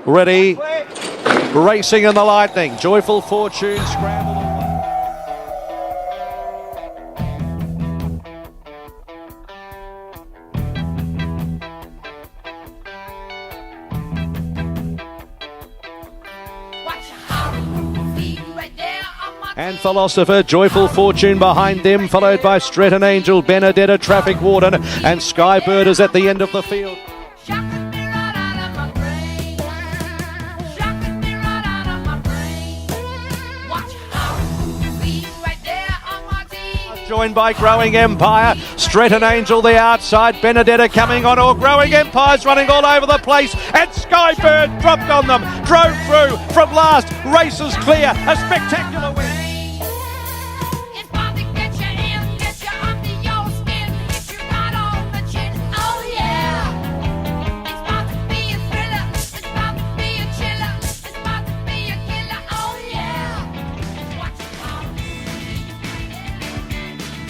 ready, racing in the lightning. Joyful Fortune scrambled. And Philosopher, Joyful Fortune behind them, followed by Stretton Angel, Benedetta, Traffic Warden, and Skybird is at the end of the field. Joined by Growing Empire, Stretton Angel the outside, Benedetta coming on, or Growing Empire's running all over the place, and Skybird dropped on them, drove through from last, races clear, a spectacular win.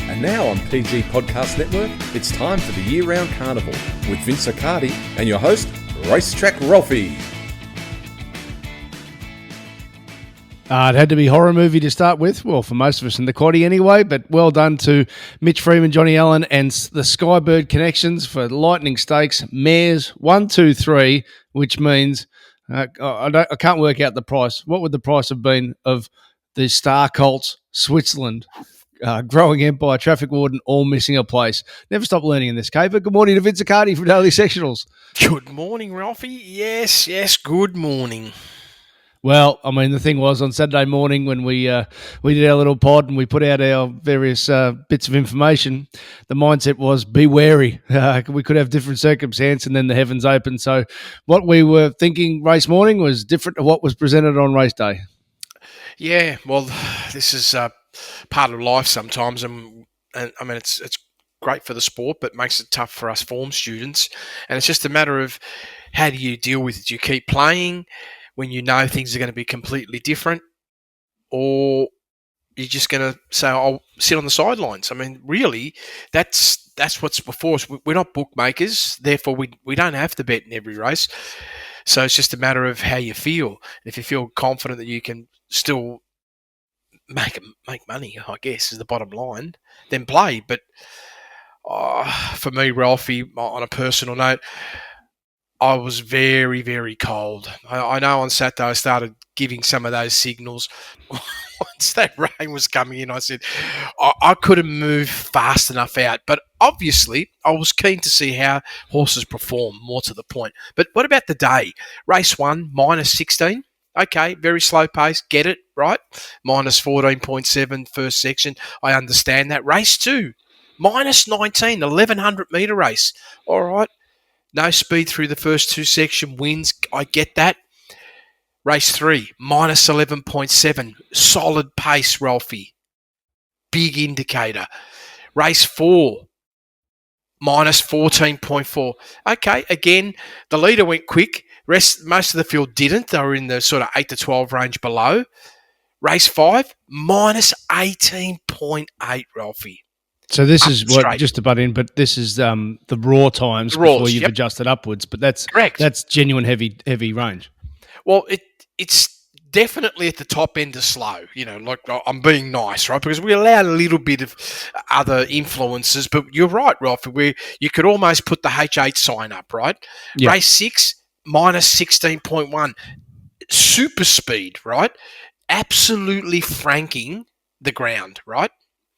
And now on PG Podcast Network, it's time for the Year-Round Carnival with Vince Accardi and your host, Racetrack Ralphy. It had to be a horror movie to start with, well, for most of us in the quaddie anyway, but well done to Mitch Freeman, Johnny Allen, and the Skybird connections for Lightning Stakes, Mares 1, 2, 3, which means I can't work out the price. What would the price have been of the Star Colts, Switzerland, Growing Empire, Traffic Warden, all missing a place? Never stop learning in this caper. Good morning to Vince Accardi from Daily Sectionals. Good morning, Ralphy. Yes, good morning. Well, I mean, the thing was on Saturday morning when we did our little pod and we put out our various bits of information, the mindset was be wary. We could have different circumstance and then the heavens open. So what we were thinking race morning was different to what was presented on race day. Yeah, well, this is part of life sometimes, and I mean it's great for the sport, but makes it tough for us form students. And it's just a matter of how do you deal with it? Do you keep playing when you know things are going to be completely different, or you're just going to say, "I'll sit on the sidelines"? I mean, really, that's what's before us. We're not bookmakers, therefore we don't have to bet in every race. So it's just a matter of how you feel. And if you feel confident that you can still make money, I guess, is the bottom line, then play. But for me, Ralphie, on a personal note, I was very, very cold. I know on Saturday I started giving some of those signals. Once that rain was coming in, I said I couldn't move fast enough out. But obviously, I was keen to see how horses perform, more to the point. But what about the day? Race 1, minus 16. Okay, very slow pace. Get it, right? Minus 14.7 first section. I understand that. Race 2, minus 19, 1,100 metre race. All right. No speed through the first 2 section wins. I get that. Race 3, minus 11.7. Solid pace, Ralphie. Big indicator. Race 4, minus 14.4. Okay, again, the leader went quick. Most of the field didn't. They were in the sort of 8 to 12 range below. Race 5, minus 18.8, Ralphie. So this is what, just to butt in, but this is the raw times before you've adjusted upwards. But that's correct. That's genuine heavy range. Well, it's definitely at the top end of slow. You know, like I'm being nice, right? Because we allow a little bit of other influences. But you're right, Ralph, where you could almost put the H8 sign up, right? Yep. Race 6, minus 16.1. Super speed, right? Absolutely franking the ground, right?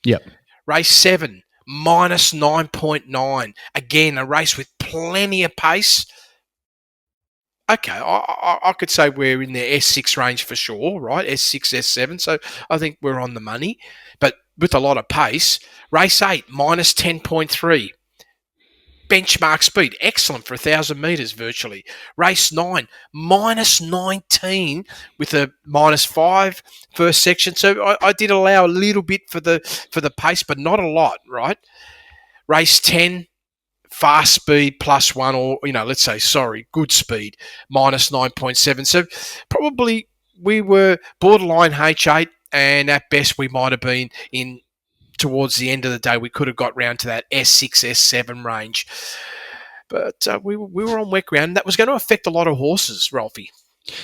Yep. Race 7, minus 9.9. Again, a race with plenty of pace. Okay, I could say we're in the S6 range for sure, right? S6, S7. So I think we're on the money. But with a lot of pace. Race 8, minus 10.3. Benchmark speed, excellent for 1,000 metres virtually. Race 9, minus 19 with a minus 5 first section. So I did allow a little bit for the pace, but not a lot, right? Race 10, fast speed plus 1, or, let's say, good speed, minus 9.7. So probably we were borderline H8, and at best we might have been in towards the end of the day. We could have got round to that S6, S7 range. But we were on wet ground, and that was going to affect a lot of horses, Ralphie.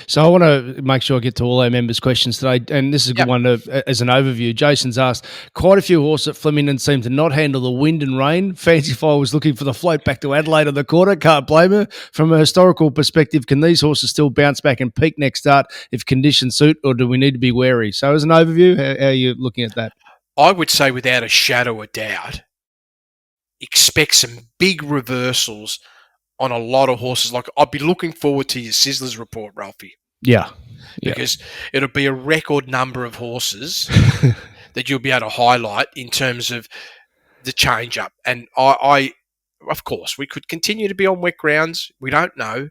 So I want to make sure I get to all our members' questions today, and this is a good Yep. one as an overview. Jason's asked, quite a few horses at Flemington seem to not handle the wind and rain. Fancy Fire was looking for the float back to Adelaide on the quarter. Can't blame her. From a historical perspective, can these horses still bounce back and peak next start if conditions suit, or do we need to be wary? So as an overview, how are you looking at that? I would say without a shadow of doubt, expect some big reversals on a lot of horses. Like, I'd be looking forward to your Sizzlers report, Ralphie, Yeah. because it'll be a record number of horses that you'll be able to highlight in terms of the change up. And I of course, we could continue to be on wet grounds. We don't know.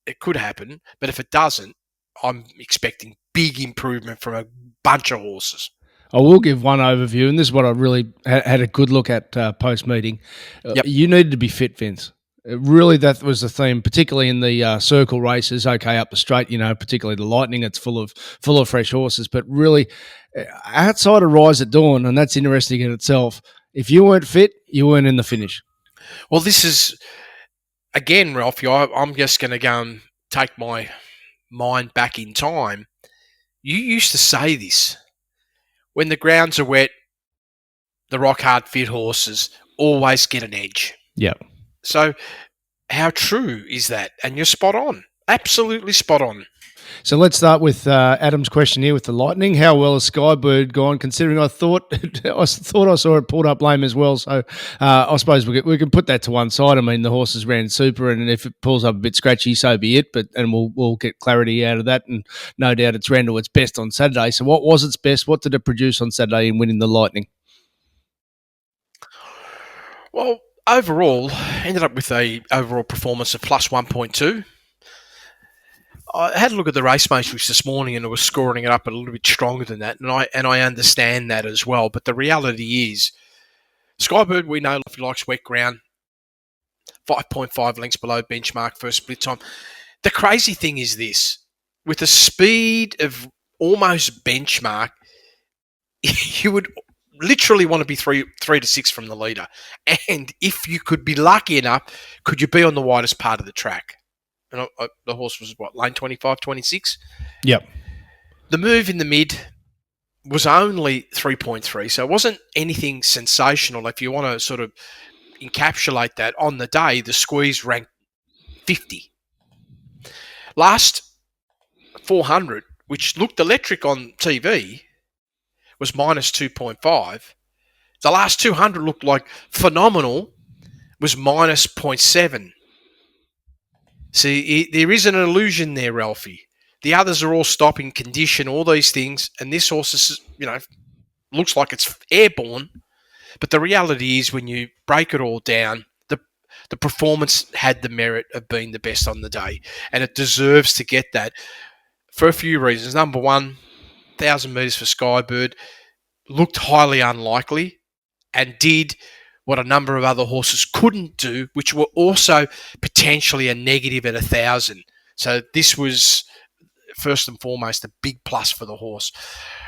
It could happen. But if it doesn't, I'm expecting big improvement from a bunch of horses. I will give one overview, and this is what I really had a good look at post-meeting. Yep. You needed to be fit, Vince. Really, that was the theme, particularly in the circle races. Okay, up the straight, particularly the Lightning, it's full of fresh horses. But really, outside of Rise at Dawn, and that's interesting in itself. If you weren't fit, you weren't in the finish. Well, this is, again, Ralphie, I'm just going to go and take my mind back in time. You used to say this. When the grounds are wet, the rock hard fit horses always get an edge. Yeah. So how true is that? And you're spot on. Absolutely spot on. So let's start with Adam's question here with the Lightning. How well has Skybird gone? Considering I thought I saw it pulled up lame as well. So I suppose we can put that to one side. I mean, the horses ran super, and if it pulls up a bit scratchy, so be it. And we'll get clarity out of that. And no doubt it's ran to its best on Saturday. So what was its best? What did it produce on Saturday in winning the Lightning? Well, overall, ended up with a overall performance of plus 1.2. I had a look at the race matrix this morning, and it was scoring it up a little bit stronger than that, and I understand that as well. But the reality is, Skybird, we know if he likes wet ground, 5.5 lengths below benchmark first split time. The crazy thing is this: with a speed of almost benchmark, you would literally want to be three to six from the leader, and if you could be lucky enough, could you be on the widest part of the track? And the horse was, lane 25, 26? Yep. The move in the mid was only 3.3, so it wasn't anything sensational. If you want to sort of encapsulate that, on the day, the squeeze ranked 50. Last 400, which looked electric on TV, was minus 2.5. The last 200 looked like phenomenal, was minus 0.7. See, there is an illusion there, Ralphie. The others are all stopping condition, all these things, and this horse is, looks like it's airborne. But the reality is, when you break it all down, the performance had the merit of being the best on the day, and it deserves to get that for a few reasons. Number one, 1,000 metres for Skybird looked highly unlikely and did what a number of other horses couldn't do, which were also potentially a negative at 1,000. So this was, first and foremost, a big plus for the horse.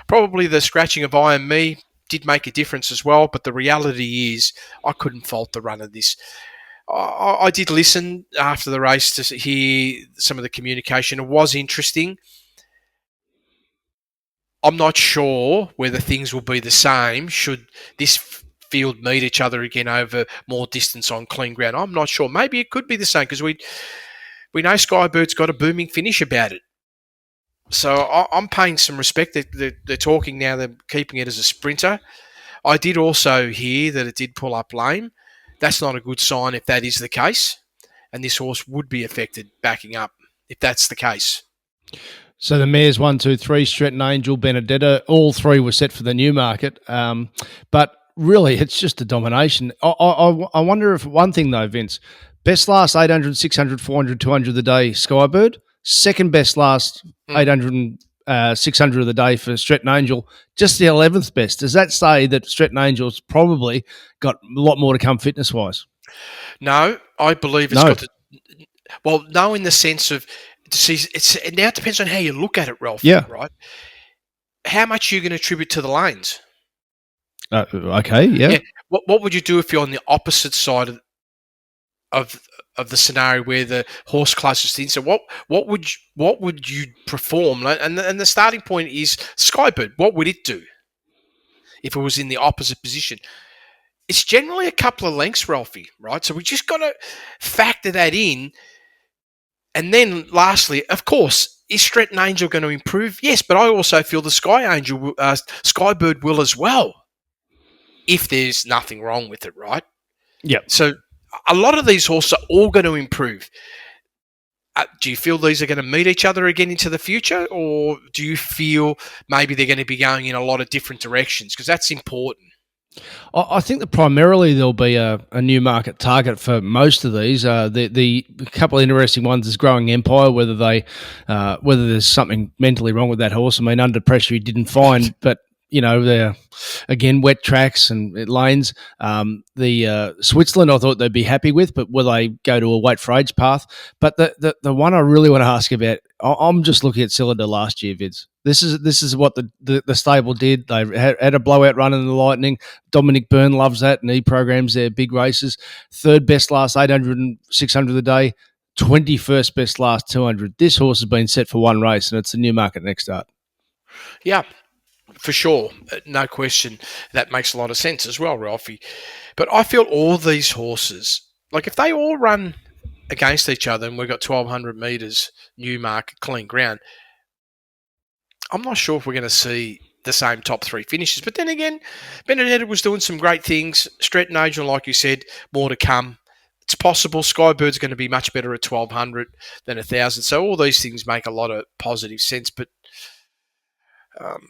Probably the scratching of I and Me did make a difference as well, but the reality is I couldn't fault the run of this. I did listen after the race to hear some of the communication. It was interesting. I'm not sure whether things will be the same should this field meet each other again over more distance on clean ground. I'm not sure. Maybe it could be the same because we know Skybird's got a booming finish about it. So I'm paying some respect. They're talking now, they're keeping it as a sprinter. I did also hear that it did pull up lame. That's not a good sign if that is the case. And this horse would be affected backing up if that's the case. So the mares 1, 2, 3, Stretton Angel, Benedetta, all three were set for the Newmarket. But really, it's just a domination. I wonder if one thing, though, Vince, best last 800, 600, 400, 200 of the day, Skybird. Second best last 800, 600 of the day for Stretton Angel. Just the 11th best. Does that say that Stretton Angel's probably got a lot more to come fitness-wise? No, I believe it's got to... Well, no, in the sense of... See, it now depends on how you look at it, Ralph. Yeah. Right? How much are you going to attribute to the lanes? Okay, yeah. What would you do if you're on the opposite side of of the scenario where the horse closest in. So what would you perform? And the starting point is Skybird. What would it do if it was in the opposite position? It's generally a couple of lengths, Ralphie, right? So we just got to factor that in. And then lastly, of course, is Stretton Angel going to improve? Yes, but I also feel the Skybird will as well, if there's nothing wrong with it, right? Yeah. So a lot of these horses are all going to improve. Do you feel these are going to meet each other again into the future, or do you feel maybe they're going to be going in a lot of different directions? Because that's important. I think that primarily there'll be a new market target for most of these. The couple of interesting ones is Growing Empire, whether there's something mentally wrong with that horse. I mean, under pressure he didn't find, but they're again wet tracks and lanes. The Switzerland I thought they'd be happy with, but will they go to a wait for age path? But the one I really want to ask about, I'm just looking at Cylinder last year, Vince. This is what the stable did. They had a blowout run in the Lightning. Dominic Byrne loves that, and he programs their big races. Third best last 800 and 600 a day. 21st best last 200. This horse has been set for one race, and it's the Newmarket next start. Yeah, for sure. No question. That makes a lot of sense as well, Ralphie. But I feel all these horses, like if they all run against each other and we've got 1,200 metres, Newmarket, clean ground, I'm not sure if we're going to see the same top three finishes. But then again, Benedetta was doing some great things. Stretton Angel, like you said, more to come. It's possible Skybird's going to be much better at 1,200 than 1,000. So all these things make a lot of positive sense. But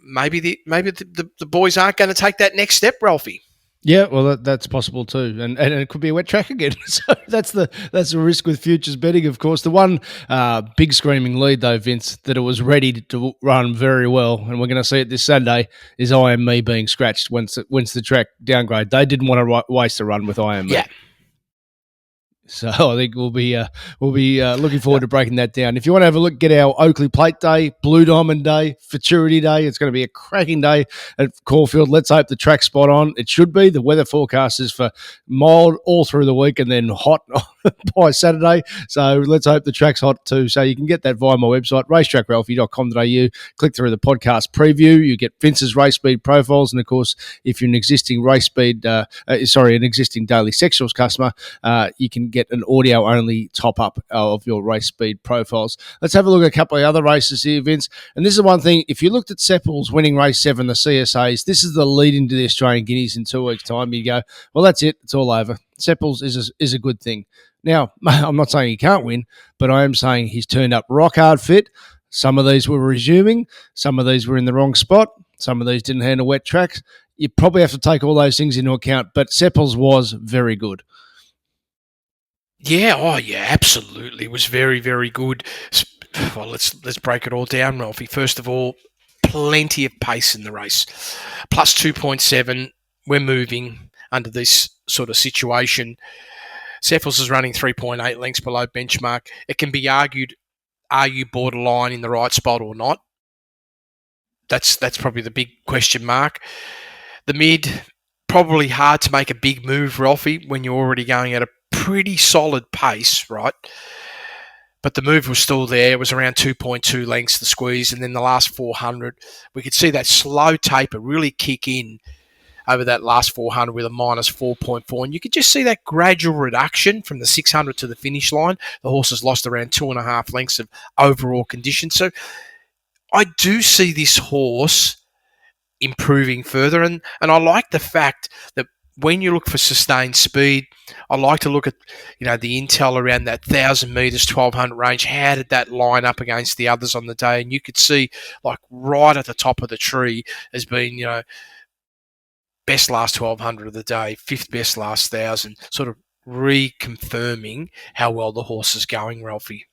maybe the boys aren't going to take that next step, Ralphie. Yeah, well, that's possible too, and it could be a wet track again. So that's the risk with futures betting, of course. The one big screaming lead, though, Vince, that it was ready to run very well, and we're going to see it this Sunday, is I Am Me being scratched once the track downgrade. They didn't want to waste a run with I Am Me. Yeah. So I think we'll be looking forward to breaking that down. If you want to have a look, get our Oakley Plate Day, Blue Diamond Day, Futurity Day. It's going to be a cracking day at Caulfield. Let's hope the track's spot on. It should be. The weather forecast is for mild all through the week and then hot by Saturday. So let's hope the track's hot too. So you can get that via my website, racetrackralphy.com.au. Click through the podcast preview. You get Vince's race speed profiles. And of course, if you're an existing an existing Daily Sectionals customer, you can get an audio-only top-up of your race speed profiles. Let's have a look at a couple of other races here, Vince. And this is one thing. If you looked at Seppel's winning race 7, the CSAs, this is the lead into the Australian Guineas in 2 weeks' time. You go, well, that's it. It's all over. Seppel's is a good thing. Now, I'm not saying he can't win, but I am saying he's turned up rock hard fit. Some of these were resuming. Some of these were in the wrong spot. Some of these didn't handle wet tracks. You probably have to take all those things into account, but Seppel's was very good. Yeah, absolutely. It was very, very good. Well, let's break it all down, Ralphie. First of all, plenty of pace in the race. Plus 2.7. We're moving under this sort of situation. Seppel's is running 3.8 lengths below benchmark. It can be argued, are you borderline in the right spot or not? That's probably the big question mark. The mid, probably hard to make a big move, Ralphie, when you're already going at a pretty solid pace, right? But the move was still there. It was around 2.2 lengths, the squeeze, and then the last 400. We could see that slow taper really kick in over that last 400 with a minus 4.4. And you could just see that gradual reduction from the 600 to the finish line. The horse has lost around 2.5 lengths of overall condition. So I do see this horse improving further. And I like the fact that when you look for sustained speed, I like to look at, the intel around that 1,000 metres, 1,200 range. How did that line up against the others on the day? And you could see, like, right at the top of the tree has been, best last 1,200 of the day, 5th best last 1,000, sort of reconfirming how well the horse is going, Ralphie.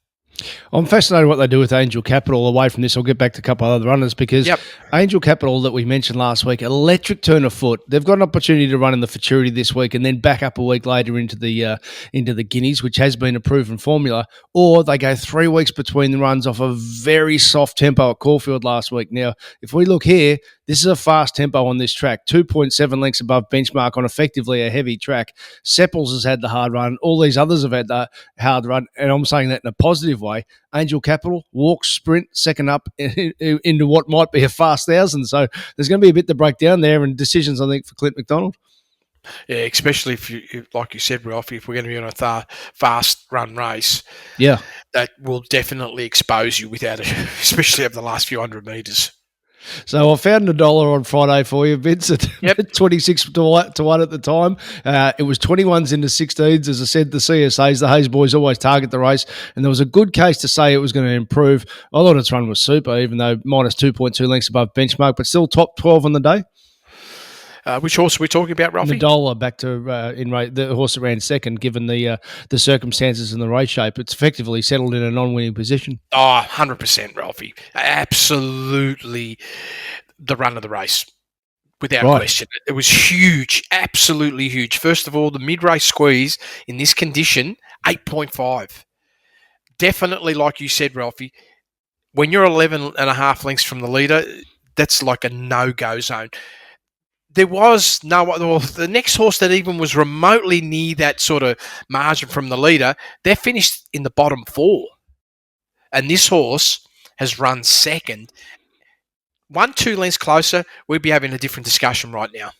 I'm fascinated what they do with Angel Capital away from this. I'll get back to a couple of other runners because Angel Capital that we mentioned last week, electric turn of foot. They've got an opportunity to run in the Futurity this week and then back up a week later into the Guineas, which has been a proven formula, or they go 3 weeks between the runs off a very soft tempo at Caulfield last week. Now, if we look here, this is a fast tempo on this track, 2.7 lengths above benchmark on effectively a heavy track. Seppels has had the hard run. All these others have had the hard run, and I'm saying that in a positive way. Angel Capital, walk, sprint, second up into what might be a fast 1,000. So there's going to be a bit to break down there and decisions, I think, for Clint McDonald. Yeah, especially if like you said, Ralphy, if we're going to be on a fast run race, that will definitely expose you especially over the last few hundred metres. So I found $1 on Friday for you, Vince, at 26 to 1 at the time. It was 21s into 16s. As I said, the CSAs, the Hayes boys, always target the race, and there was a good case to say it was going to improve. I thought its run was super, even though minus 2.2 lengths above benchmark, but still top 12 on the day. Which horse are we talking about, Ralphy? $1 back to the horse that ran second, given the circumstances and the race shape. It's effectively settled in a non-winning position. Oh, 100%, Ralphie. Absolutely the run of the race, without question. It was huge, absolutely huge. First of all, the mid-race squeeze in this condition, 8.5. Definitely, like you said, Ralphie, when you're 11.5 lengths from the leader, that's like a no-go zone. There was the next horse that even was remotely near that sort of margin from the leader, they're finished in the bottom 4. And this horse has run second. 1-2 lengths closer, we'd be having a different discussion right now.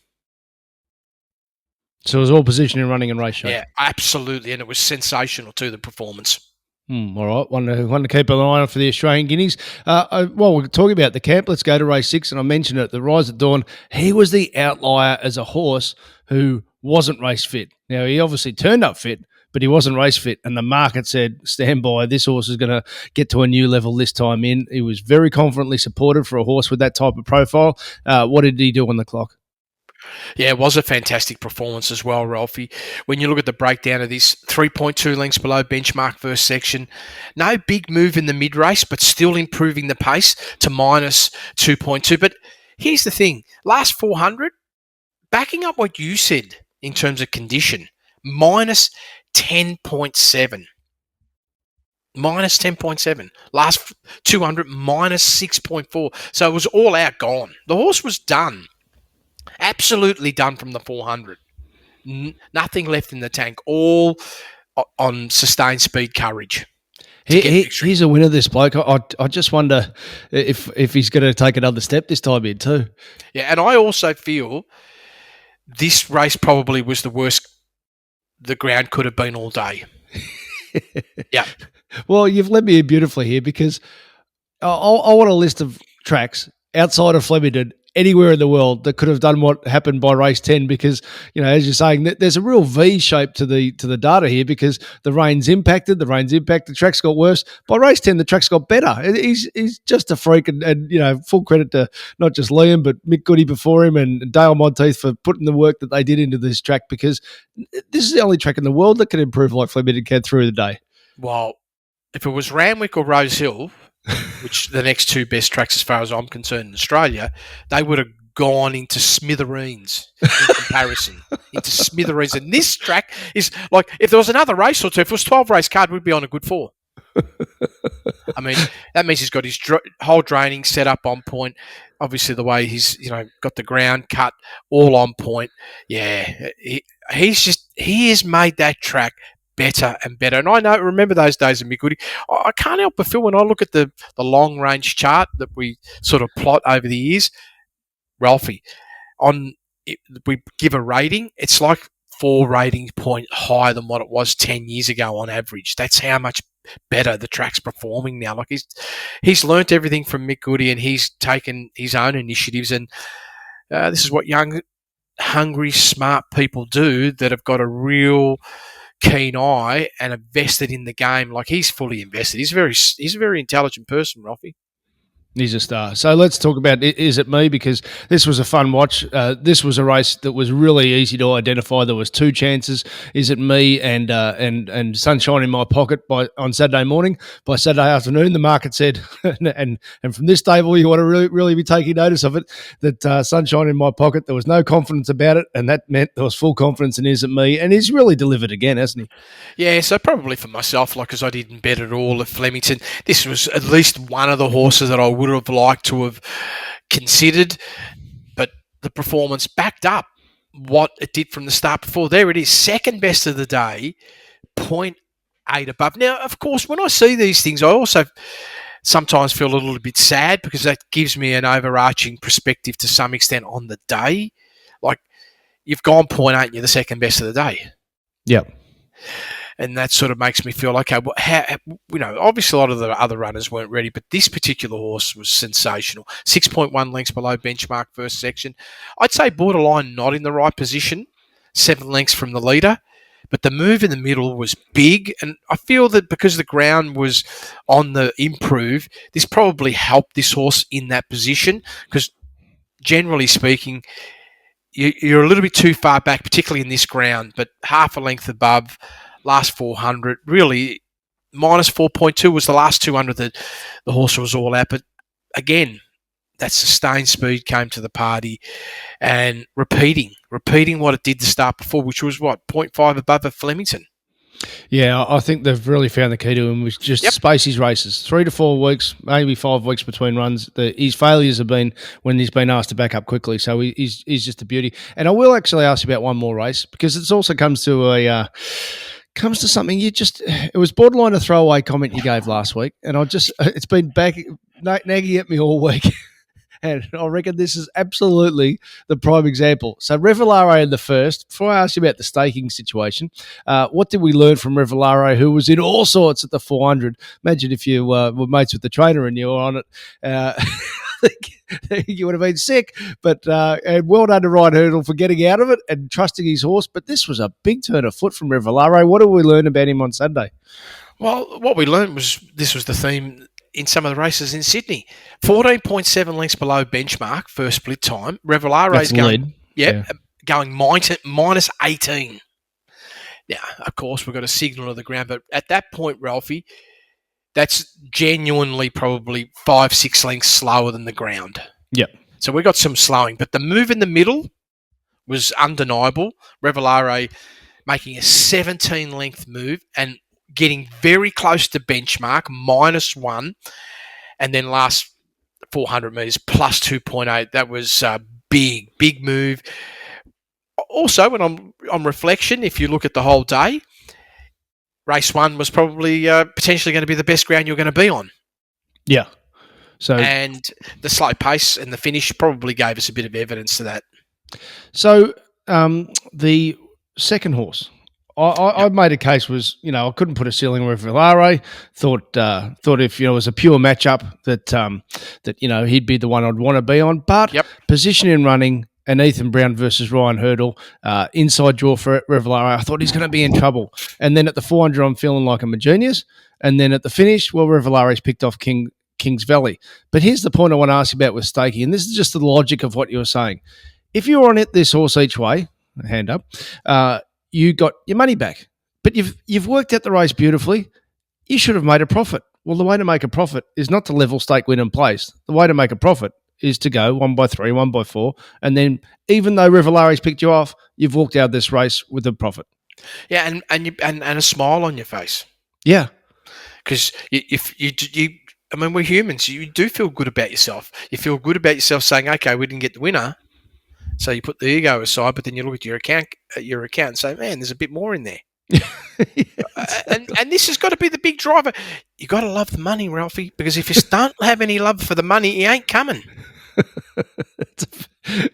So it was all positioning, running and race shape. Yeah, absolutely. And it was sensational too, the performance. All right, one to keep an eye on for the Australian Guineas. Well, we're talking about the camp. Let's go to race 6, and I mentioned it, the Rise at Dawn. He was the outlier as a horse who wasn't race fit. Now, he obviously turned up fit, but he wasn't race fit, and the market said, stand by, this horse is going to get to a new level this time in. He was very confidently supported for a horse with that type of profile. What did he do on the clock? Yeah, it was a fantastic performance as well, Ralphie. When you look at the breakdown of this, 3.2 lengths below benchmark first section. No big move in the mid-race, but still improving the pace to minus 2.2. But here's the thing. Last 400, backing up what you said in terms of condition, minus 10.7. Minus 10.7. Last 200, minus 6.4. So it was all out gone. The horse was done. Absolutely done from the 400. Nothing left in the tank. All on sustained speed courage. He's a winner, this bloke. I just wonder if he's going to take another step this time in too. Yeah, and I also feel this race probably was the worst the ground could have been all day. Yeah. Well, you've led me in beautifully here because I want a list of tracks outside of Flemington anywhere in the world that could have done what happened by race 10 because, as you're saying, there's a real V shape to the data here because the rain's impacted, the track's got worse. By race 10, the track's got better. He's just a freak and full credit to not just Liam, but Mick Goody before him and Dale Monteith for putting the work that they did into this track because this is the only track in the world that can improve like Flemington can through the day. Well, if it was Randwick or Rosehill, which the next two best tracks as far as I'm concerned in Australia, they would have gone into smithereens in comparison. Into smithereens. And this track is like, if there was another race or two, if it was 12 race card, we'd be on a good 4. I mean, that means he's got his whole draining set up on point. Obviously, the way he's got the ground cut all on point. Yeah, he has made that track better and better. And I remember those days of Mick Goody. I can't help but feel when I look at the long range chart that we sort of plot over the years, Ralphie, we give a rating, it's like 4 rating point higher than what it was 10 years ago on average. That's how much better the track's performing now. Like he's learnt everything from Mick Goody and he's taken his own initiatives. And this is what young, hungry, smart people do that have got a real keen eye and invested in the game. Like he's fully invested. He's a very intelligent person, Ralphie. He's a star. So let's talk about Is It Me? Because this was a fun watch. This was a race that was really easy to identify. There was two chances: Is It Me and Sunshine in My Pocket on Saturday morning. By Saturday afternoon, the market said, and from this table, you want to really be taking notice of it, that Sunshine in My Pocket. There was no confidence about it, and that meant there was full confidence in Is It Me, and he's really delivered again, hasn't he? Yeah, so probably for myself, like, because I didn't bet at all at Flemington, this was at least one of the horses that I would have liked to have considered, but the performance backed up what it did from the start before. There it is, second best of the day, 0.8 above. Now, of course, when I see these things, I also sometimes feel a little bit sad because that gives me an overarching perspective to some extent on the day. Like, you've gone 0.8 and you're the second best of the day. Yep. And that sort of makes me feel, okay, well, obviously a lot of the other runners weren't ready, but this particular horse was sensational. 6.1 lengths below benchmark first section. I'd say borderline not in the right position, 7 lengths from the leader, but the move in the middle was big, and I feel that because the ground was on the improve, this probably helped this horse in that position, because generally speaking, you're a little bit too far back, particularly in this ground, but half a length above. Last 400, really, minus 4.2 was the last 200 that the horse was all out. But again, that sustained speed came to the party, and repeating what it did to start before, which was, 0.5 above at Flemington. Yeah, I think they've really found the key to him, which just space his races. 3 to 4 weeks, maybe 5 weeks between runs. His failures have been when he's been asked to back up quickly. So he's just a beauty. And I will actually ask you about one more race, because it also comes to something it was borderline a throwaway comment you gave last week, and it's been nagging at me all week. And I reckon this is absolutely the prime example. So Revelare in the first, before I ask you about the staking situation, what did we learn from Revelare, who was in all sorts at the 400? Imagine if you were mates with the trainer and you were on it. I think you would have been sick. But and well done to Ryan Hurdle for getting out of it and trusting his horse. But this was a big turn of foot from Revelare. What did we learn about him on Sunday? Well, what we learned was this was the theme in some of the races in Sydney. 14.7 lengths below benchmark, first split time. Revelare's going minus 18. Now, of course, we've got a signal of the ground, but at that point, Ralphie, that's genuinely probably 5-6 lengths slower than the ground. Yep. So we got some slowing, but the move in the middle was undeniable. Revelare making a 17-length move and getting very close to benchmark, -1, and then last 400 metres, plus 2.8. That was a big move. Also, when on reflection, if you look at the whole day, race 1 was probably potentially going to be the best ground you're going to be on. Yeah. And the slow pace and the finish probably gave us a bit of evidence to that. So the second horse, I made a case was, I couldn't put a ceiling with Revelare. Thought if it was a pure matchup that he'd be the one I'd want to be on. But position in running and Ethan Brown versus Ryan Hurdle, inside draw for Revelare, I thought he's going to be in trouble. And then at the 400, I'm feeling like I'm a genius. And then at the finish, Revelare's picked off Kings Valley. But here's the point I want to ask you about with staking, and this is just the logic of what you were saying. If you were on this horse each way, hand up, you got your money back. But you've worked out the race beautifully. You should have made a profit. Well, the way to make a profit is not to level, stake, win, and place. The way to make a profit is to go 1 by 3, 1 by 4, and then even though Revelare's picked you off, you've walked out of this race with a profit. Yeah, and a smile on your face. Yeah, because we're humans. You do feel good about yourself. You feel good about yourself saying, "Okay, we didn't get the winner." So you put the ego aside, but then you look at your account and say, "Man, there's a bit more in there." and this has got to be the big driver. You got to love the money, Ralphie, because if you don't have any love for the money, he ain't coming.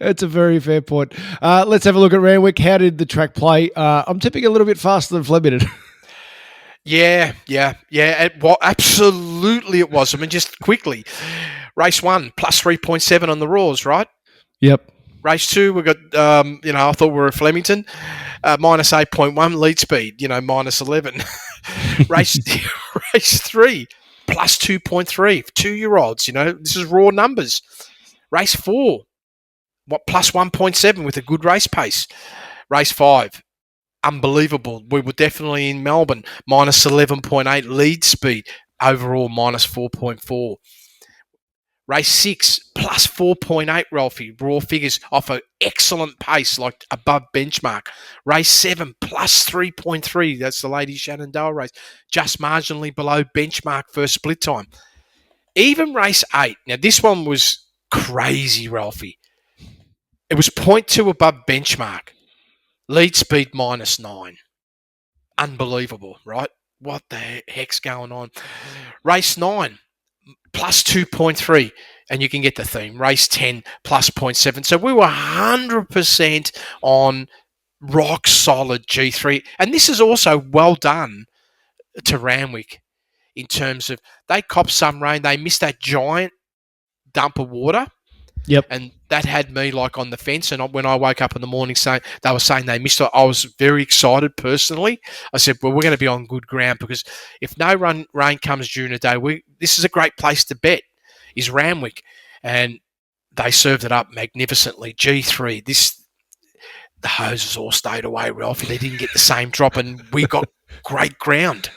That's a very fair point. Let's have a look at Randwick. How did the track play? I'm tipping a little bit faster than Flemington. Yeah. Absolutely it was. I mean, just quickly, race 1, plus 3.7 on the Raws, right? Yep. Race 2, we got, I thought we were at Flemington, minus 8.1 lead speed, minus 11. Race 3, plus 2.3 for 2-year-olds. This is raw numbers. Race 4, plus 1.7 with a good race pace. Race 5, unbelievable. We were definitely in Melbourne, minus 11.8 lead speed, overall minus 4.4. Race 6, plus 4.8, Ralphy. Raw figures off an excellent pace, like above benchmark. Race 7, plus 3.3. That's the Lady Shenandoah race. Just marginally below benchmark first split time. Even race 8. Now, this one was crazy, Ralphie. It was 0.2 above benchmark. Lead speed minus 9. Unbelievable, right? What the heck's going on? Race 9, plus 2.3. And you can get the theme. Race 10, plus 0.7. So we were 100% on rock solid G3. And this is also well done to Randwick in terms of they copped some rain. They missed that giant dump of water. Yep. And that had me like on the fence. And when I woke up in the morning saying they were saying they missed it, I was very excited personally. I said, well, we're going to be on good ground because if no rain comes during the day, this is a great place to bet, is Randwick. And they served it up magnificently. G3, the hoses all stayed away, Ralph. They didn't get the same drop, and we got great ground.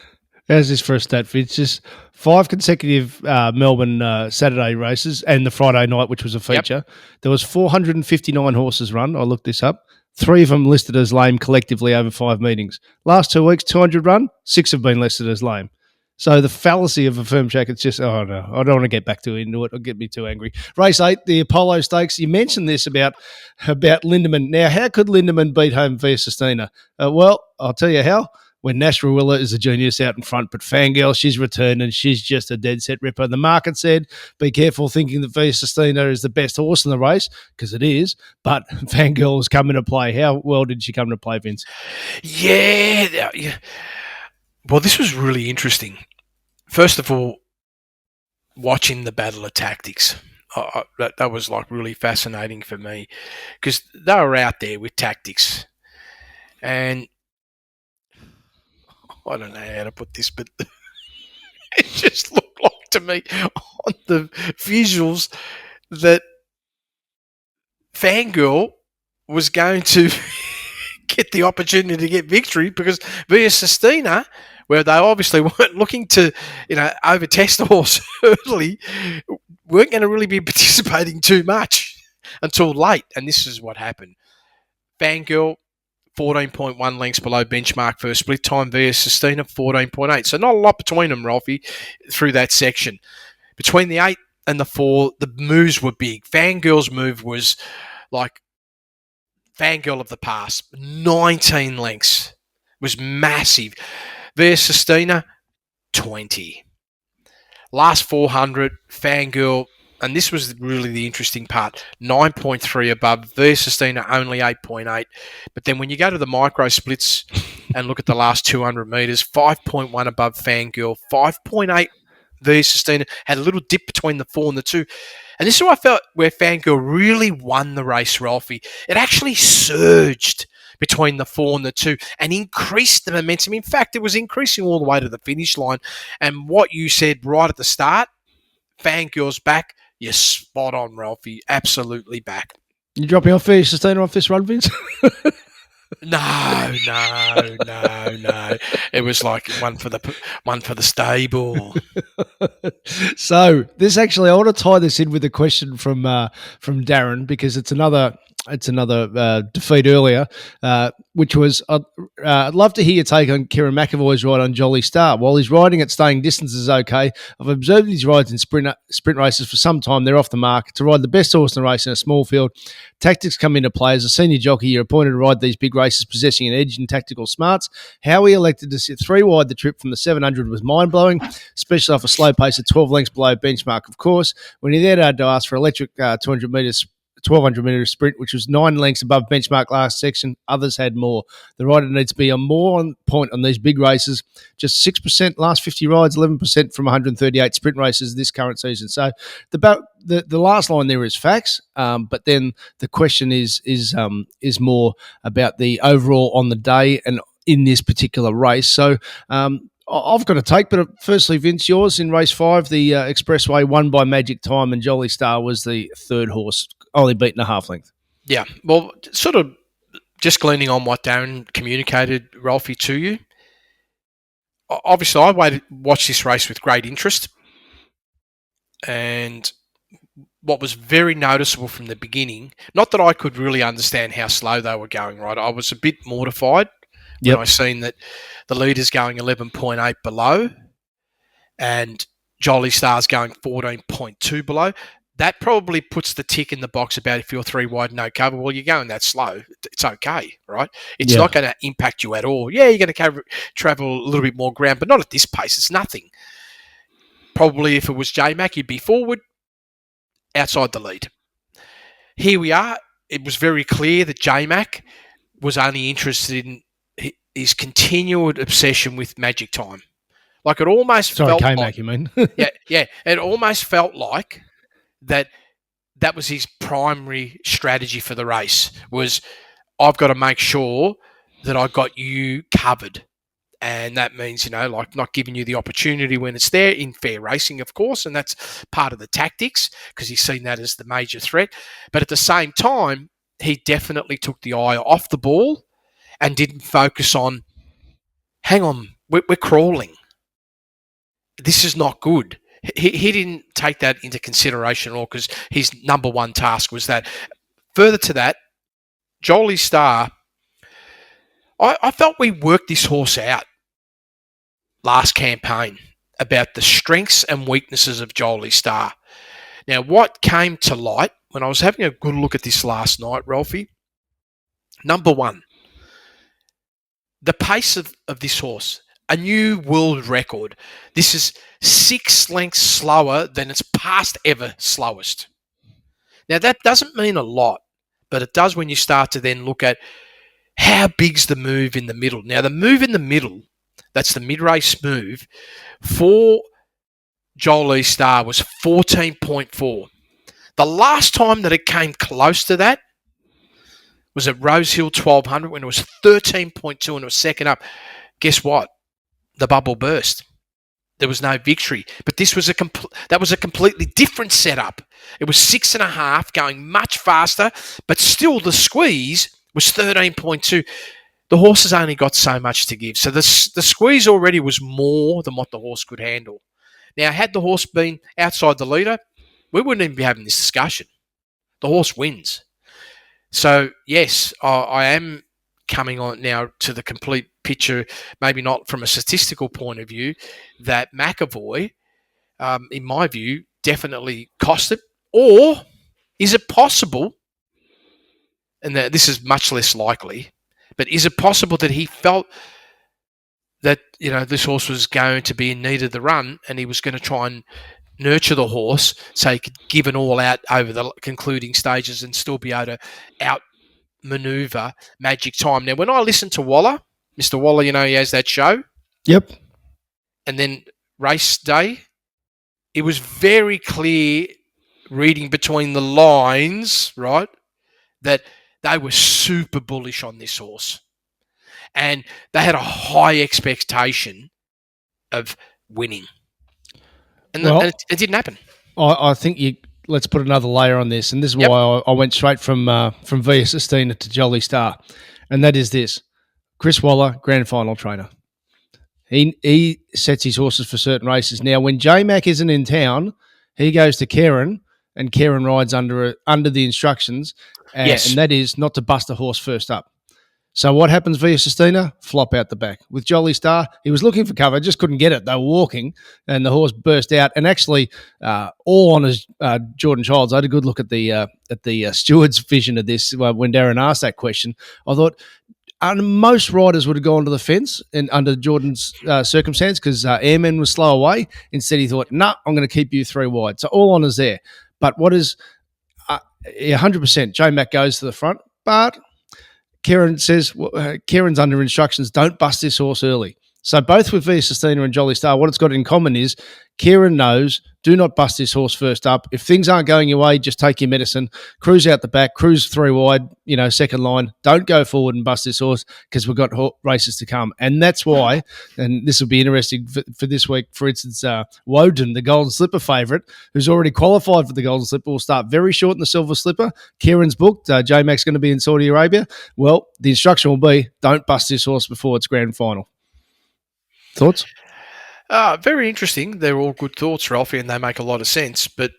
How's this for a stat, Vince? Just 5 consecutive Melbourne Saturday races and the Friday night, which was a feature. Yep. There was 459 horses run. I looked this up. 3 of them listed as lame collectively over 5 meetings. Last 2 weeks, 200 run. 6 have been listed as lame. So the fallacy of a firm check, it's just, oh no, I don't want to get back into it. It'll get me too angry. Race 8, the Apollo Stakes. You mentioned this about Lindemann. Now, how could Lindemann beat home Via Sistina? Well, I'll tell you how. When Nash Rawiller is a genius out in front, but Fangirl, she's returned and she's just a dead set ripper. The market said, be careful thinking that Via Sistina is the best horse in the race, because it is, but Fangirl is coming to play. How well did she come to play, Vince? Yeah. Well, this was really interesting. First of all, watching the battle of tactics. That was like really fascinating for me because they were out there with tactics. And I don't know how to put this, but it just looked like to me on the visuals that Fangirl was going to get the opportunity to get victory because Via Sistina, where they obviously weren't looking to, overtest the horse early, weren't going to really be participating too much until late. And this is what happened. Fangirl, 14.1 lengths below benchmark first split time. Via Sistina, 14.8. So not a lot between them, Ralphie, through that section. Between the 8 and the 4, the moves were big. Fangirl's move was like Fangirl of the past. 19 lengths. Was massive. Via Sistina, 20. Last 400, Fangirl, and this was really the interesting part, 9.3 above. Via Sistina, only 8.8. But then when you go to the micro splits and look at the last 200 metres, 5.1 above Fangirl, 5.8 Via Sistina, had a little dip between the 4 and the 2. And this is what I felt where Fangirl really won the race, Ralphie. It actually surged between the 4 and the 2 and increased the momentum. In fact, it was increasing all the way to the finish line. And what you said right at the start, Fangirl's back, you're spot on, Ralphie. Absolutely back. You dropping off Via Sistina off this run, Vince? No. It was like one for the stable. So this actually, I want to tie this in with a question from Darren because it's another defeat earlier, which was I'd love to hear your take on Kieran McAvoy's ride on Jolly Star. While his riding at staying distance is okay, I've observed his rides in sprint races for some time. They're off the mark. To ride the best horse in the race in a small field, tactics come into play. As a senior jockey, you're appointed to ride these big races possessing an edge and tactical smarts. How he elected to sit 3 wide the trip from the 700 was mind-blowing, especially off a slow pace at 12 lengths below benchmark, of course. When he then had to ask for electric 200 metres 1,200 metre sprint, which was 9 lengths above benchmark last section. Others had more. The rider needs to be more on point on these big races. Just 6% last 50 rides, 11% from 138 sprint races this current season. So the last line there is facts, but then the question is more about the overall on the day and in this particular race. So I've got a take, but firstly, Vince, yours in race 5, the Expressway, won by Magic Time, and Jolly Star was the third horse, only beaten a half length. Yeah, well, sort of just gleaning on what Darren communicated, Ralphy, to you. Obviously, I watched this race with great interest, and what was very noticeable from the beginning, not that I could really understand how slow they were going, right? I was a bit mortified when I seen that the leader's going 11.8 below and Jolly Star's going 14.2 below. That probably puts the tick in the box about if you're 3 wide, no cover. Well, you're going that slow. It's okay, right? It's not going to impact you at all. Yeah, you're going to travel a little bit more ground, but not at this pace. It's nothing. Probably if it was J-Mac, you'd be forward, outside the lead. Here we are. It was very clear that J-Mac was only interested in his continued obsession with Magic Time. Like it almost felt K-Mac, like, you mean? yeah. It almost felt like that was his primary strategy for the race was I've got to make sure that I got you covered. And that means, like not giving you the opportunity when it's there in fair racing, of course. And that's part of the tactics because he's seen that as the major threat. But at the same time, he definitely took the eye off the ball and didn't focus on, hang on, we're crawling. This is not good. He didn't take that into consideration at all because his number one task was that. Further to that, Jolly Star, I felt we worked this horse out last campaign about the strengths and weaknesses of Jolly Star. Now, what came to light when I was having a good look at this last night, Ralphie, number one, the pace of this horse, a new world record. This is 6 lengths slower than its past ever slowest. Now, that doesn't mean a lot, but it does when you start to then look at how big's the move in the middle. Now, the move in the middle, that's the mid-race move, for Jolly Star was 14.4. The last time that it came close to that was at Rosehill 1200 when it was 13.2 and it was second up. Guess what? The bubble burst. There was no victory. But this was that was a completely different setup. It was 6.5 going much faster, but still the squeeze was 13.2. The horse has only got so much to give. So the squeeze already was more than what the horse could handle. Now, had the horse been outside the leader, we wouldn't even be having this discussion. The horse wins. So, yes, I am coming on now to the complete picture, maybe not from a statistical point of view, that McAvoy, in my view, definitely cost it. Or is it possible, and this is much less likely, but is it possible that he felt that, this horse was going to be in need of the run and he was going to try and nurture the horse so he could give an all out over the concluding stages and still be able to outmaneuver Magic Time? Now, when I listen to Waller, Mr. Waller, he has that show. Yep. And then race day, it was very clear reading between the lines, right, that they were super bullish on this horse. And they had a high expectation of winning. And it didn't happen. I think let's put another layer on this, and this is why I went straight from Via Sistina to Jolly Star, and that is this. Chris Waller, grand final trainer. He sets his horses for certain races. Now, when J-Mac isn't in town, he goes to Karen, and Karen rides under the instructions, and that is not to bust a horse first up. So what happens via Sistina? Flop out the back. With Jolly Star, he was looking for cover, just couldn't get it. They were walking, and the horse burst out. And actually, all on his Jordan Childs, I had a good look at the steward's vision of this when Darren asked that question. I thought most riders would have gone to the fence and under Jordan's circumstance because Airman was slow away. Instead, he thought, I'm going to keep you 3 wide. So all on is there. But what is 100%? J-Mac goes to the front, but Karen says, Karen's under instructions, don't bust this horse early. So both with Via Sistina and Jolly Star, what it's got in common is Kieran knows, do not bust this horse first up. If things aren't going your way, just take your medicine, cruise out the back, cruise 3 wide, second line. Don't go forward and bust this horse because we've got races to come. And that's why, and this will be interesting for this week, for instance, Woden, the Golden Slipper favourite, who's already qualified for the Golden Slipper, will start very short in the Silver Slipper. Kieran's booked. J-Mac's going to be in Saudi Arabia. Well, the instruction will be, don't bust this horse before its grand final. Thoughts? Very interesting. They're all good thoughts, Ralphie, and they make a lot of sense. But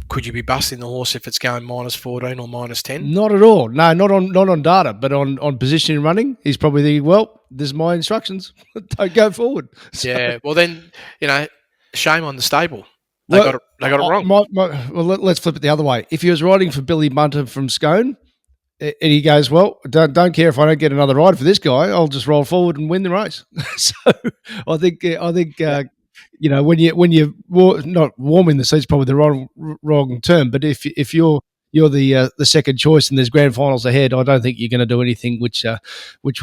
could you be busting the horse if it's going -14 or -10? Not at all. No, not on data, but on position and running. He's probably thinking, well, this is my instructions. Don't go forward. So, yeah. Well, then, shame on the stable. They got it wrong. Let's flip it the other way. If he was riding for Billy Bunter from Scone, and he goes, well, don't care if I don't get another ride for this guy. I'll just roll forward and win the race. So I think when you're not warming the seats, probably the wrong term. But if you're the second choice and there's grand finals ahead, I don't think you're going to do anything which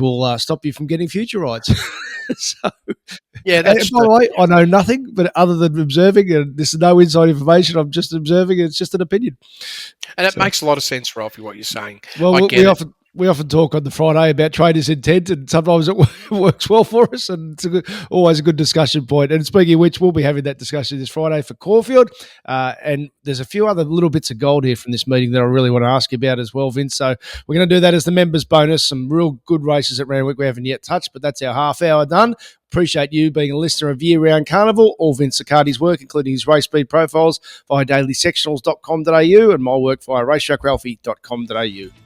will stop you from getting future rides. So, yeah, that's by the way, I know nothing, but other than observing, and this is no inside information. I'm just observing. It's just an opinion, and it makes a lot of sense, Ralphie, what you're saying. Well, we often talk on the Friday about traders' intent, and sometimes it works well for us, and it's always a good discussion point. And speaking of which, we'll be having that discussion this Friday for Caulfield, and there's a few other little bits of gold here from this meeting that I really want to ask you about as well, Vince. So we're going to do that as the members' bonus. Some real good races at Randwick we haven't yet touched, but that's our half hour done. Appreciate you being a listener of Year-Round Carnival, all Vince Accardi's work, including his race speed profiles via dailysectionals.com.au and my work via racetrackralphy.com.au.